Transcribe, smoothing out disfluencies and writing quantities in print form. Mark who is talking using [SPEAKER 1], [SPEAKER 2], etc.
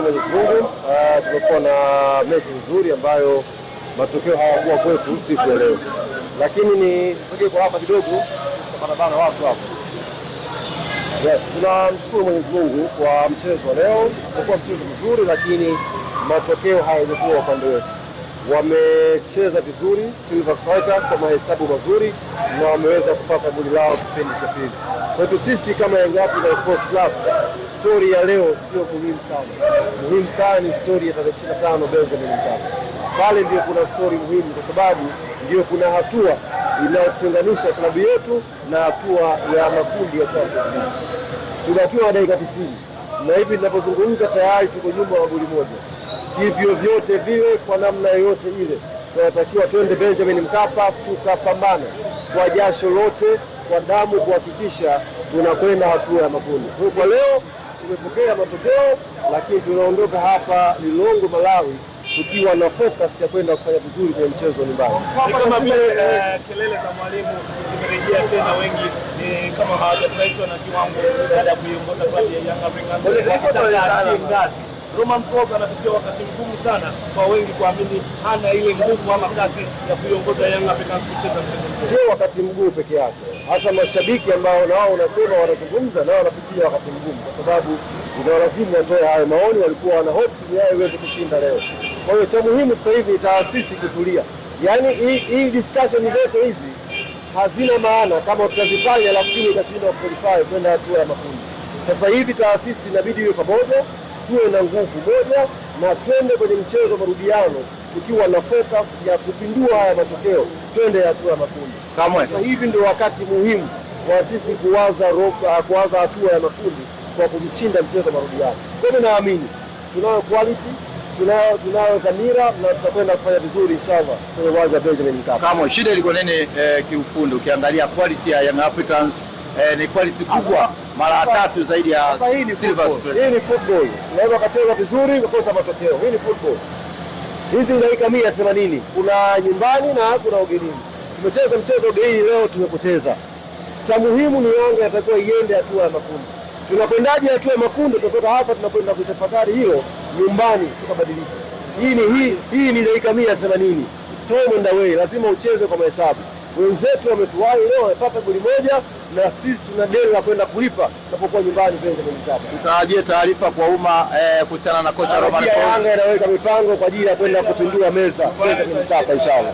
[SPEAKER 1] tunamshukuru Mwenyezi Mungu, tumekuwa na mechi nzuri ambayo matokeo hayakuwa kwetu siku ya leo, lakini ni sogee kwa hapa kidogo bana watu hapo. Yes, tunamshukuru Mwenyezi Mungu kwa mchezo wa leo. Umekuwa mchezo mzuri, lakini matokeo hayajakuwa upande wetu. Wamecheza vizuri Silver Striker kwa mahesabu mazuri na wameweza kupata goli lao kipindi cha pili. Kwa hiyo sisi kama Young Africans Sports Club, story ya leo sio muhimu sana. Muhimu sana ni story ya tarehe 25 Benjamin Mkapa. Pale ndio kuna story muhimu, kwa sababu ndio kuna hatua inayotenganisha klabu yetu na hatua ya makundi ya Champions League. Tunakiwa dakika 90 na hivi ninapozungumza tayari tuko nyuma ya goli moja. Hivyo vyote viwe kwa namna yoyote ile, tunatakiwa twende Benjamin Mkapa tukapambana kwa jasho lote, kwa damu, kuhakikisha tunakwenda hatua ya makundi. Kwa leo tumepokea matokeo, lakini tunaondoka hapa Lilongwe, Malawi tukiwa na focus ya kwenda kufanya vizuri kwenye mchezo nyumbani.
[SPEAKER 2] Kama vile kelele za mwalimu zimerejea tena, wengi kama hawajafurahishwa na kiwango baada ya kuiongoza klabu ya Young Africans wakitaka ngazi. Romain Folz anapitia wakati mgumu sana kwa wengi kuamini hana ile nguvu ama kasi ya kuiongoza Young Africans kucheza mchezo.
[SPEAKER 1] Sio wakati mgumu peke yake, hata mashabiki ambao nao wanasema wanazungumza nao wanapitia wakati mgumu, kwa sababu inawalazimu watoe hayo maoni. Walikuwa wana hope timu yao iweze kushinda leo. Kwa hiyo cha muhimu sasa hivi ni taasisi kutulia. Yaani hii discussion zote hizi hazina maana kama tutazifanya alafu timu ikashinda qualify kwenda hatua ya makundi. Sasa hivi taasisi inabidi iwe pamoja, tuwe na nguvu moja na twende kwenye mchezo marudiano tukiwa na focus ya kupindua haya matokeo, twende hatua ya makundi. Sasa hivi ndio wakati muhimu wa sisi kuanza hatua ya makundi kwa kumshinda mchezo marudiano. Kwa hiyo naamini tunayo quality, tunayo dhamira na tutakwenda kufanya vizuri inshallah kwenye uwanja wa Benjamin Mkapa.
[SPEAKER 3] Kama shida ilikuwa nini kiufundi? Ukiangalia quality ya Young Africans ni quality kubwa mara 3 zaidi ya Silver Striker.
[SPEAKER 1] Hii ni football. Unaweza kucheza vizuri ukakosa matokeo. Hii ni football. Hizi ni dakika 180. Kuna nyumbani na kuna ugenini. Tumecheza mchezo ugenini leo, tumepoteza. Cha muhimu ni Yanga itakuwa iende hatua ya makundi. Tunakwendaje hatua ya makundi? Kutoka hapa tunakwenda kutafakari hilo nyumbani, tukabadilika. Hii ni dakika 180. So on the way, lazima ucheze kwa mahesabu. Wenzetu wametuwahi leo, wamepata goli moja na sisi tuna deni la kwenda kulipa tunapokuwa nyumbani Benjamin Mkapa.
[SPEAKER 3] Tutarajie taarifa kwa umma kuhusiana na kocha Romain Folz.
[SPEAKER 1] Yanga inaweka mipango kwa ajili ya kwenda kupindua meza Benjamin Mkapa inshallah.